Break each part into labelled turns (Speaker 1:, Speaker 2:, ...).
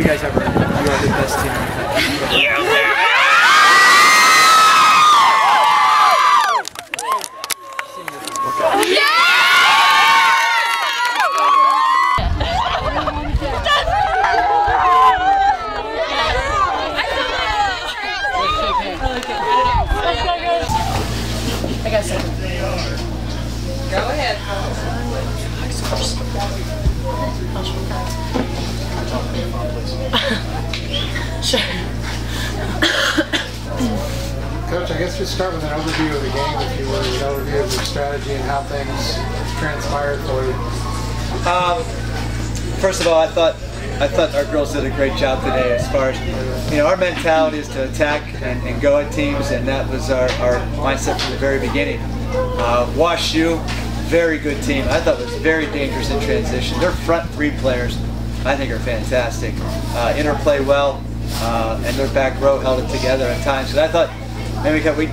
Speaker 1: You guys have, you are the best team in the country. Yeah.
Speaker 2: I got something.
Speaker 3: Go ahead.
Speaker 2: Sure.
Speaker 4: Coach, I guess just start with an overview of the game, if you would, an overview of your strategy and how things transpired for you.
Speaker 1: First of all, I thought our girls did a great job today. As far as, our mentality is to attack and go at teams, and that was our mindset from the very beginning. Wash U, very good team. I thought it was very dangerous in transition. Their front three players, I think, are fantastic. Interplay well, and their back row held it together at times. So I thought maybe we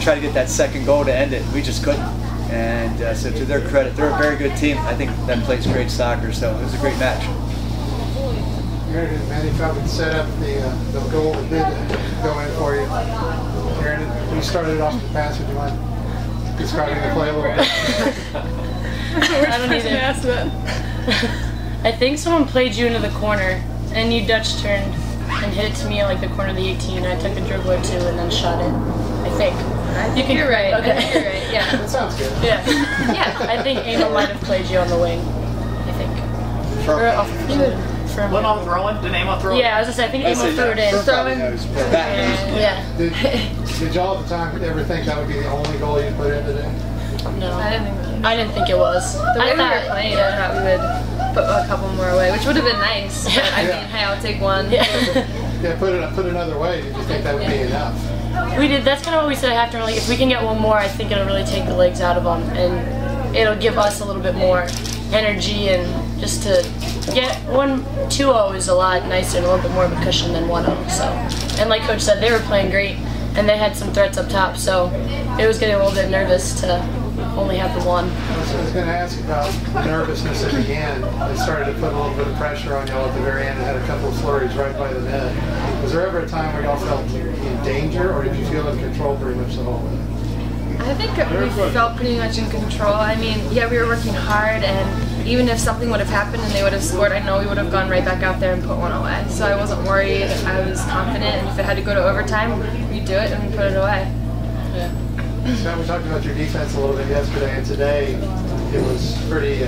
Speaker 1: try to get that second goal to end it. We just couldn't. And so to their credit, they're a very good team. I think that plays great soccer, so it was a great match.
Speaker 4: Aaron and Manny felt we'd set up the goal that did go in for you. Aaron, you started off the pass. Would you mind describing the play a little bit?
Speaker 2: I don't need to ask that. I think someone played you into the corner, and you Dutch turned and hit it to me at like the corner of the 18. I took a dribble or two and then shot it. I think.
Speaker 3: You're right.
Speaker 2: Okay.
Speaker 3: I think you're right. Yeah.
Speaker 4: That sounds good.
Speaker 2: Yeah.
Speaker 3: Yeah.
Speaker 2: I think Emil might have played you on the wing. I think. Or off from
Speaker 5: Went on throwing? Didn't Emil throw it?
Speaker 2: Yeah, I was just saying, I think Emil threw it in.
Speaker 3: Throwing.
Speaker 2: Yeah.
Speaker 4: Did y'all at the time ever think that would be the only goal you put in today?
Speaker 2: No.
Speaker 3: I didn't think
Speaker 2: it was.
Speaker 3: The way we were playing, I thought we would put a couple more away, which would have been nice. But I mean, hey, I'll take one.
Speaker 4: Yeah, put it another way. Did you think that would be enough?
Speaker 2: We did. That's kind of what we said after. Like, if we can get one more, I think it'll really take the legs out of them, and it'll give us a little bit more energy, and just to get 2-0 is a lot nicer and a little bit more of a cushion than 1-0. So, and like Coach said, they were playing great, and they had some threats up top. So, it was getting a little bit nervous to only have the one.
Speaker 4: I was going to ask about nervousness at the end. They started to put a little bit of pressure on y'all at the very end and had a couple of flurries right by the net. Was there ever a time where y'all felt in danger, or did you feel in control pretty much the whole way?
Speaker 3: I think we felt pretty much in control. I mean, yeah, we were working hard, and even if something would have happened and they would have scored, I know we would have gone right back out there and put one away. So I wasn't worried. I was confident, and if it had to go to overtime, we'd do it and we'd put it away.
Speaker 2: Yeah.
Speaker 4: Scott, we talked about your defense a little bit yesterday, and today it was pretty...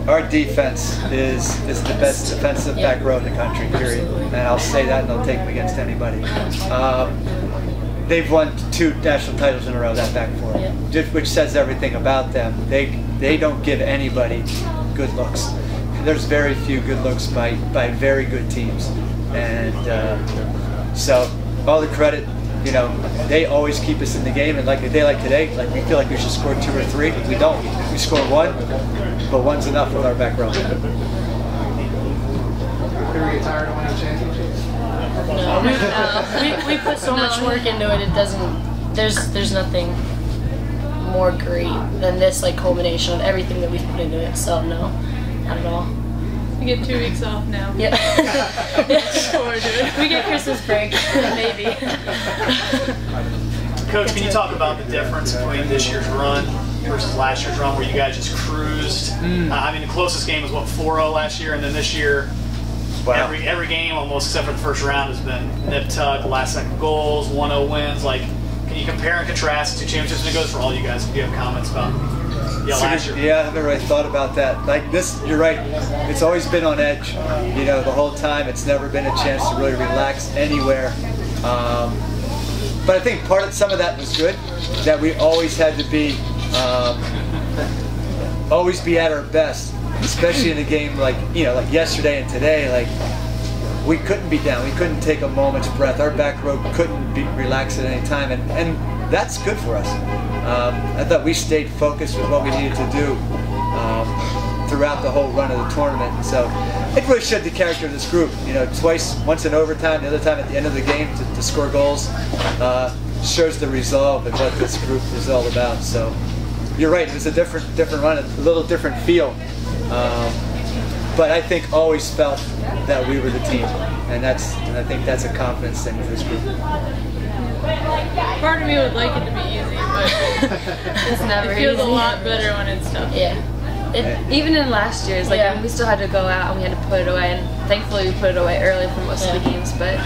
Speaker 1: Our defense is the best defensive back row in the country, period. And I'll say that, and I'll take them against anybody. They've won 2 national titles in a row, that back four, which says everything about them. They don't give anybody good looks. There's very few good looks by very good teams, and so all the credit. They always keep us in the game, and like a day like today, like we feel like we should score 2 or 3. We don't. We score 1, but 1's enough with our back row.
Speaker 4: Ever get tired of winning championships?
Speaker 2: No, we put so much work into it. It doesn't. There's nothing more great than this culmination of everything that we've put into it. So no, not at all.
Speaker 6: We get 2 weeks off now.
Speaker 2: Yeah.
Speaker 6: Sure, dude.
Speaker 2: We get Christmas break, maybe.
Speaker 5: Coach, can you talk about the difference between this year's run versus last year's run, where you guys just cruised? I mean, the closest game was, what, 4-0 last year, and then this year,
Speaker 1: wow.
Speaker 5: every game almost except for the first round has been nip-tuck, last-second goals, 1-0 wins. Can you compare and contrast the 2 championships? And it goes for all you guys. If you have comments about last year.
Speaker 1: Yeah, I haven't really thought about that. Like this, you're right. It's always been on edge. The whole time. It's never been a chance to really relax anywhere. But I think some of that was good. That we always had to be, always be at our best, especially in a game like yesterday and today. We couldn't be down. We couldn't take a moment's breath. Our back row couldn't be relaxed at any time, and that's good for us. I thought we stayed focused with what we needed to do throughout the whole run of the tournament. And so it really showed the character of this group. Once in overtime, the other time at the end of the game to score goals, shows the resolve of what this group is all about. So you're right. It was a different run, a little different feel. but I think always felt that we were the team, and I think that's a confidence thing with this group.
Speaker 6: Part of me would like it to be easy, but
Speaker 3: It's never
Speaker 6: it feels
Speaker 3: easy.
Speaker 6: a lot better when it's tough.
Speaker 2: Yeah.
Speaker 3: Even in last year's, like
Speaker 2: Yeah.
Speaker 3: we still had to go out and we had to put it away, and thankfully we put it away early for most of the games. But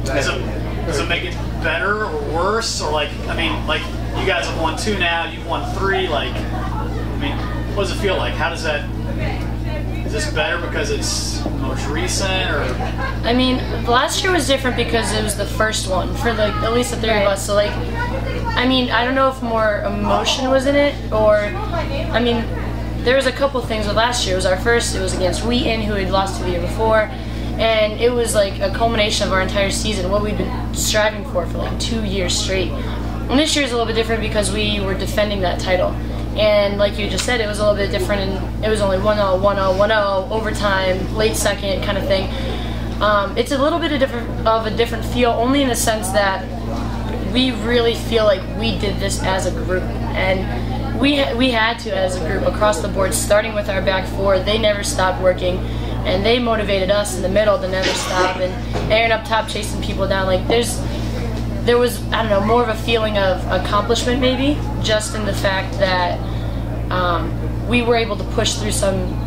Speaker 5: Does it make it better or worse? Or like, I mean, like you guys have won 2 now, you've won 3. Like, I mean, what does it feel like? How does that? Is this better because it's most recent, or?
Speaker 2: I mean, last year was different because it was the first one for like at least the 3 of us. So like, I mean, I don't know if more emotion was in it, or I mean, there was a couple things with last year. It was our first. It was against Wheaton, who had lost to the year before. And it was like a culmination of our entire season, what we've been striving for like 2 years straight. And this year's a little bit different because we were defending that title. And like you just said, it was a little bit different, and it was only 1-0, 1-0, 1-0, overtime, late second kind of thing. It's a little bit of a different feel, only in the sense that we really feel like we did this as a group. And we had to as a group across the board, starting with our back four. They never stopped working. And they motivated us in the middle to never stop, and Aaron up top chasing people down. Like there was, I don't know, more of a feeling of accomplishment maybe, just in the fact that we were able to push through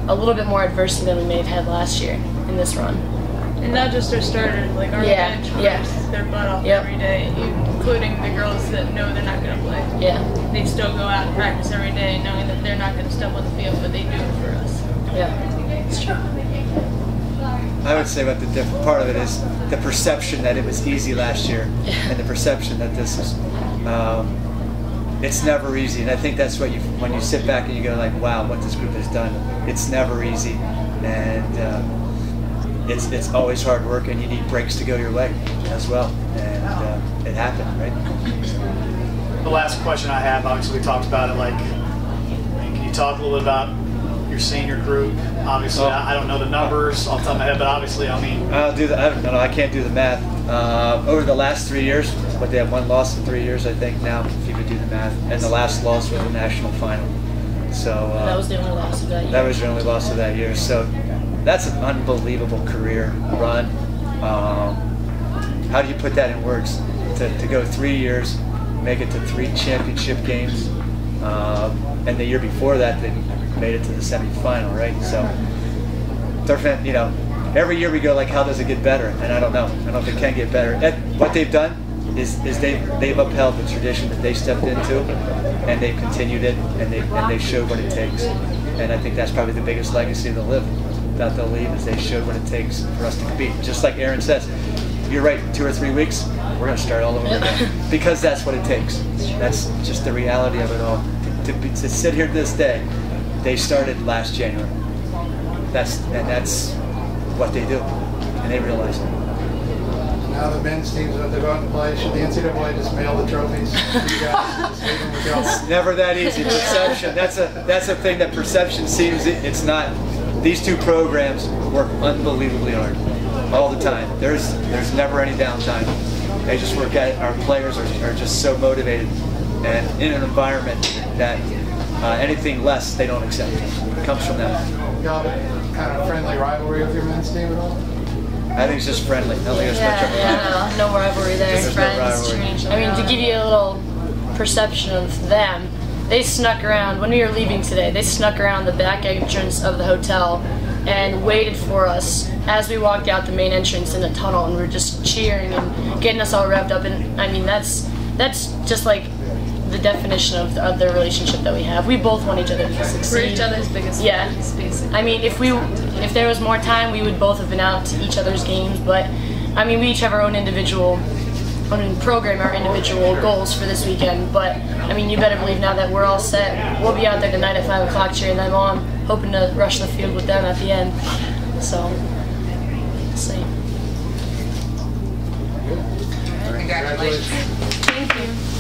Speaker 2: a little bit more adversity than we may have had last year in this run.
Speaker 6: And not just our starters, like our bench works their butt off every day, including the girls that know they're not going to play.
Speaker 2: Yeah.
Speaker 6: They still go out and practice every day knowing that they're not going to step on the field, but they do it for us.
Speaker 2: Yeah, it's true.
Speaker 1: I would say what the different part of it is the perception that it was easy last year, and the perception that this is, it's never easy. And I think that's what when you sit back and you go like, wow, what this group has done. It's never easy, and it's always hard work, and you need breaks to go your way as well. And it happened, right?
Speaker 5: The last question I have, obviously we talked about it. Like, can you talk a little bit about your senior group? Obviously, I don't know the numbers off the top of my head, but obviously, I mean,
Speaker 1: I'll do I can't do the math. Over the last 3 years, they have 1 loss in 3 years, I think. Now, if you could do the math, and the last loss was the national final. So
Speaker 2: that was the only loss of that year.
Speaker 1: That was the only loss of that year. So that's an unbelievable career run. How do you put that in words? To go 3 years, make it to 3 championship games, and the year before that they made it to the semifinal, right? So, every year we go like, how does it get better? And I don't know if it can get better. What they've done is they've upheld the tradition that they stepped into, and they've continued it, and they showed what it takes. And I think that's probably the biggest legacy they'll leave is they showed what it takes for us to compete. Just like Aaron says, you're right, 2 or 3 weeks, we're going to start all over again. Because that's what it takes. That's just the reality of it all. To sit here this day, they started last January. That's what they do, and they realize it.
Speaker 4: Now the men's teams have to go out and play. Should the NCAA just mail the trophies to you guys? Just leave them with y'all?
Speaker 1: It's never that easy. Perception. That's a thing that perception seems. It's not. These 2 programs work unbelievably hard all the time. There's never any downtime. They just work at it. Our players are just so motivated, and in an environment that anything less they don't accept. It comes from them.
Speaker 4: You got a kind of friendly rivalry with your men's team at all?
Speaker 1: I think it's just friendly. I don't think it's much of a rivalry.
Speaker 2: No rivalry there.
Speaker 1: There's no rivalry.
Speaker 2: I mean, to give you a little perception of them, they snuck around, when we were leaving today, they snuck around the back entrance of the hotel and waited for us as we walked out the main entrance in the tunnel, and we were just cheering and getting us all revved up. And I mean, that's just like the definition of the relationship that we have. We both want each other to succeed.
Speaker 3: We're each other's biggest fans, basically.
Speaker 2: I mean, if there was more time, we would both have been out to each other's games. But I mean, we each have our own program, our individual goals for this weekend. But I mean, you better believe now that we're all set, we'll be out there tonight at 5 o'clock cheering them on, hoping to rush the field with them at the end. So, we'll see.
Speaker 4: Congratulations.
Speaker 3: Thank you.